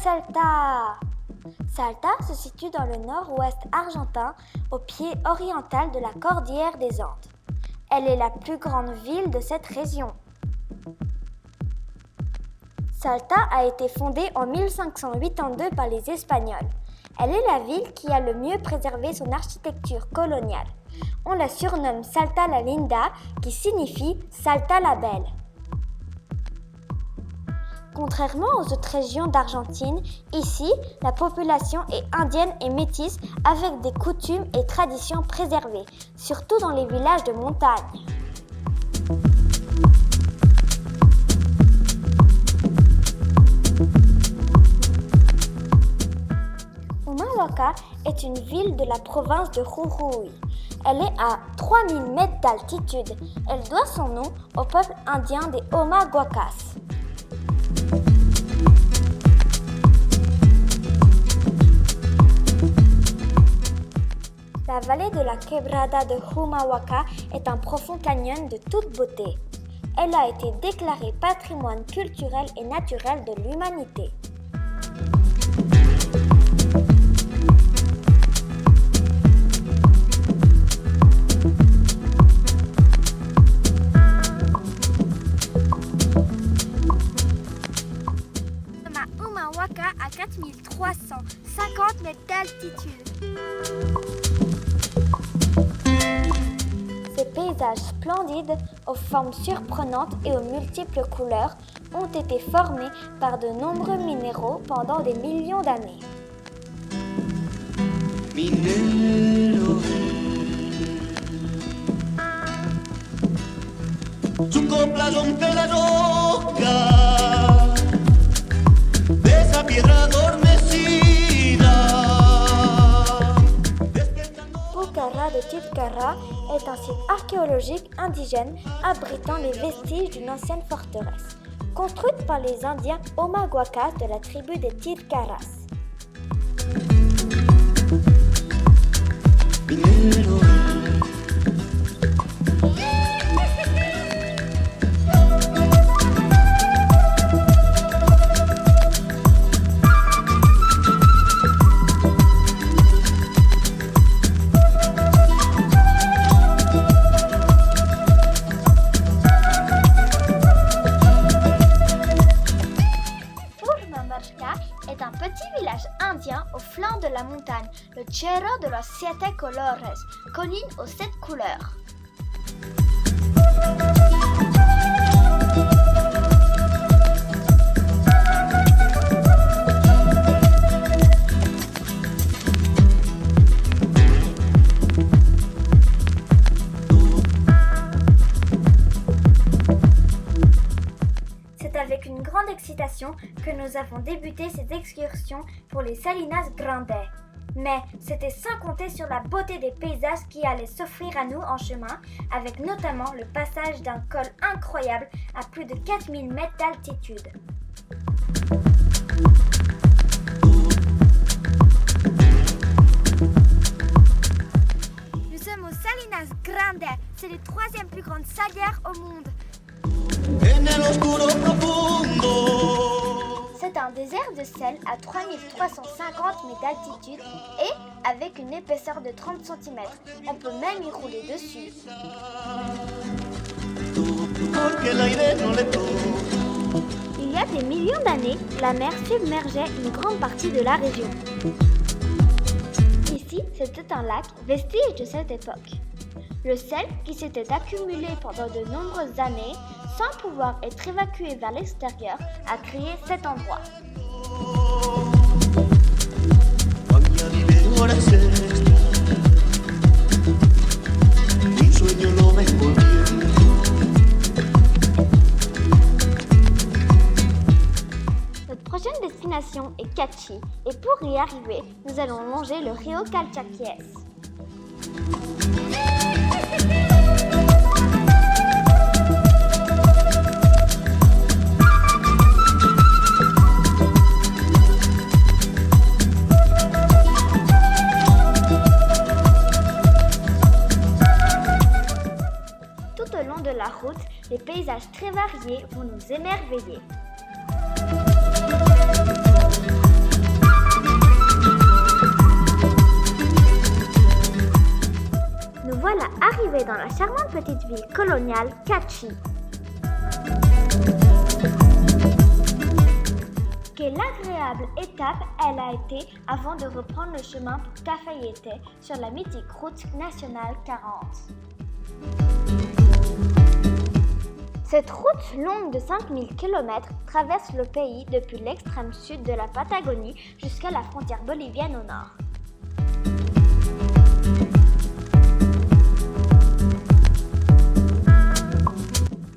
Salta! Salta se situe dans le nord-ouest argentin, au pied oriental de la cordillère des Andes. Elle est la plus grande ville de cette région. Salta a été fondée en 1582 par les Espagnols. Elle est la ville qui a le mieux préservé son architecture coloniale. On la surnomme Salta la Linda, qui signifie Salta la Belle. Contrairement aux autres régions d'Argentine, ici, la population est indienne et métisse avec des coutumes et traditions préservées, surtout dans les villages de montagne. Humahuaca est une ville de la province de Jujuy. Elle est à 3000 mètres d'altitude. Elle doit son nom au peuple indien des Omaguacas. La vallée de la Quebrada de Humahuaca est un profond canyon de toute beauté. Elle a été déclarée patrimoine culturel et naturel de l'humanité. Humahuaca à 4350 mètres d'altitude. Ces paysages splendides, aux formes surprenantes et aux multiples couleurs, ont été formés par de nombreux minéraux pendant des millions d'années. Minero, su copla rompe la roca de esa piedra adormecida. Pucará de Tilcara est un site archéologique indigène abritant les vestiges d'une ancienne forteresse, construite par les Indiens Omaguacas de la tribu des Tilcaras. Minero. Est un petit village indien au flanc de la montagne, le Cerro de los Siete Colores, colline aux 7 couleurs. C'est avec une grande excitation que nous avons débuté cette excursion pour les Salinas Grandes. Mais c'était sans compter sur la beauté des paysages qui allaient s'offrir à nous en chemin, avec notamment le passage d'un col incroyable à plus de 4000 mètres d'altitude. Nous sommes aux Salinas Grandes, c'est les 3e plus grandes salières au monde. C'est un désert de sel à 3350 mètres d'altitude et avec une épaisseur de 30 cm. On peut même y rouler dessus. Il y a des millions d'années, la mer submergeait une grande partie de la région. Ici, c'était un lac, vestige de cette époque. Le sel qui s'était accumulé pendant de nombreuses années, sans pouvoir être évacué vers l'extérieur, a créé cet endroit. Notre prochaine destination est Cachi, et pour y arriver, nous allons longer le Rio Calchaquiès. Tout au long de la route, les paysages très variés vont nous émerveiller. voilà arrivés dans la charmante petite ville coloniale Cachi. Quelle agréable étape elle a été avant de reprendre le chemin pour Cafayete sur la mythique route nationale 40. Cette route longue de 5000 km traverse le pays depuis l'extrême sud de la Patagonie jusqu'à la frontière bolivienne au nord.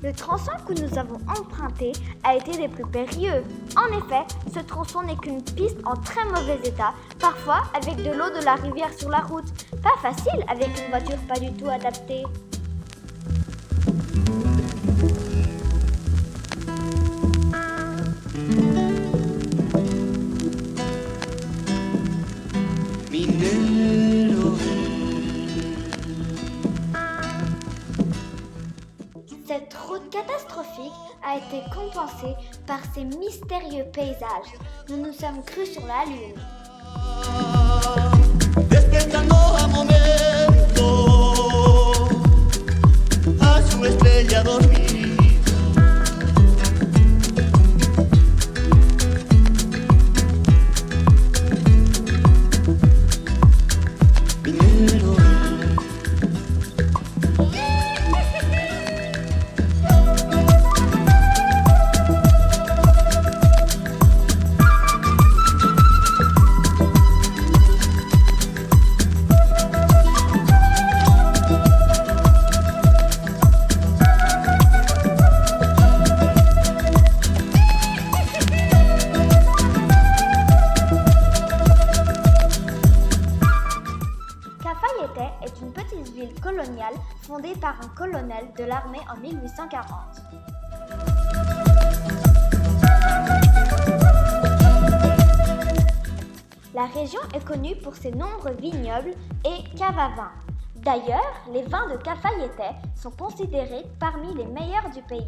Le tronçon que nous avons emprunté a été des plus périlleux. En effet, ce tronçon n'est qu'une piste en très mauvais état, parfois avec de l'eau de la rivière sur la route. Pas facile avec une voiture pas du tout adaptée. Cette route catastrophique a été compensée par ces mystérieux paysages. Nous nous sommes crus sur la lune. Despertando a momento a su estrella dormir. Minero. Cafayete est une petite ville coloniale fondée par un colonel de l'armée en 1840. La région est connue pour ses nombreux vignobles et caves à vin. D'ailleurs, les vins de Cafayete sont considérés parmi les meilleurs du pays.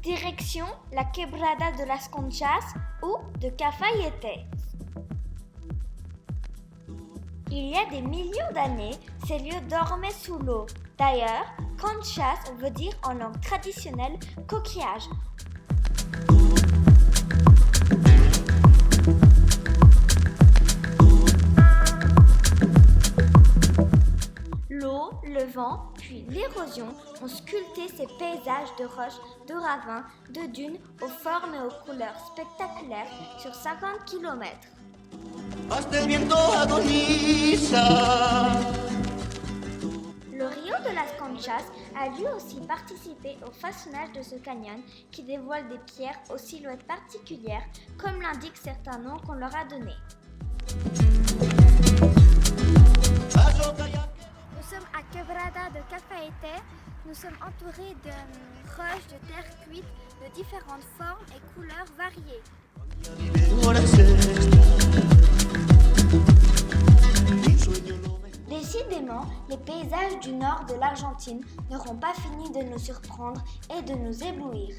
Direction la Quebrada de las Conchas ou de Cafayete. Il y a des millions d'années, ces lieux dormaient sous l'eau. D'ailleurs, conchas veut dire en langue traditionnelle coquillage. L'eau, le vent, puis l'érosion ont sculpté ces paysages de roches, de ravins, de dunes aux formes et aux couleurs spectaculaires sur 50 km. Hasta el viento agoniza. Le Rio de las Conchas a lui aussi participé au façonnage de ce canyon qui dévoile des pierres aux silhouettes particulières, comme l'indiquent certains noms qu'on leur a donnés. Nous sommes à Quebrada de Cafayete. Nous sommes entourés de roches de terre cuite de différentes formes et couleurs variées. Décidément, les paysages du nord de l'Argentine n'auront pas fini de nous surprendre et de nous éblouir.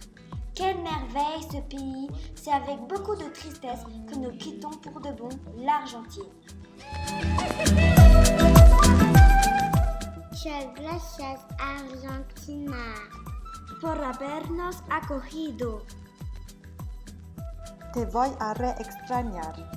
Quelle merveille ce pays! C'est avec beaucoup de tristesse que nous quittons pour de bon l'Argentine. Muchas gracias, Argentina, Por habernos acogido. Te voy a re extrañar.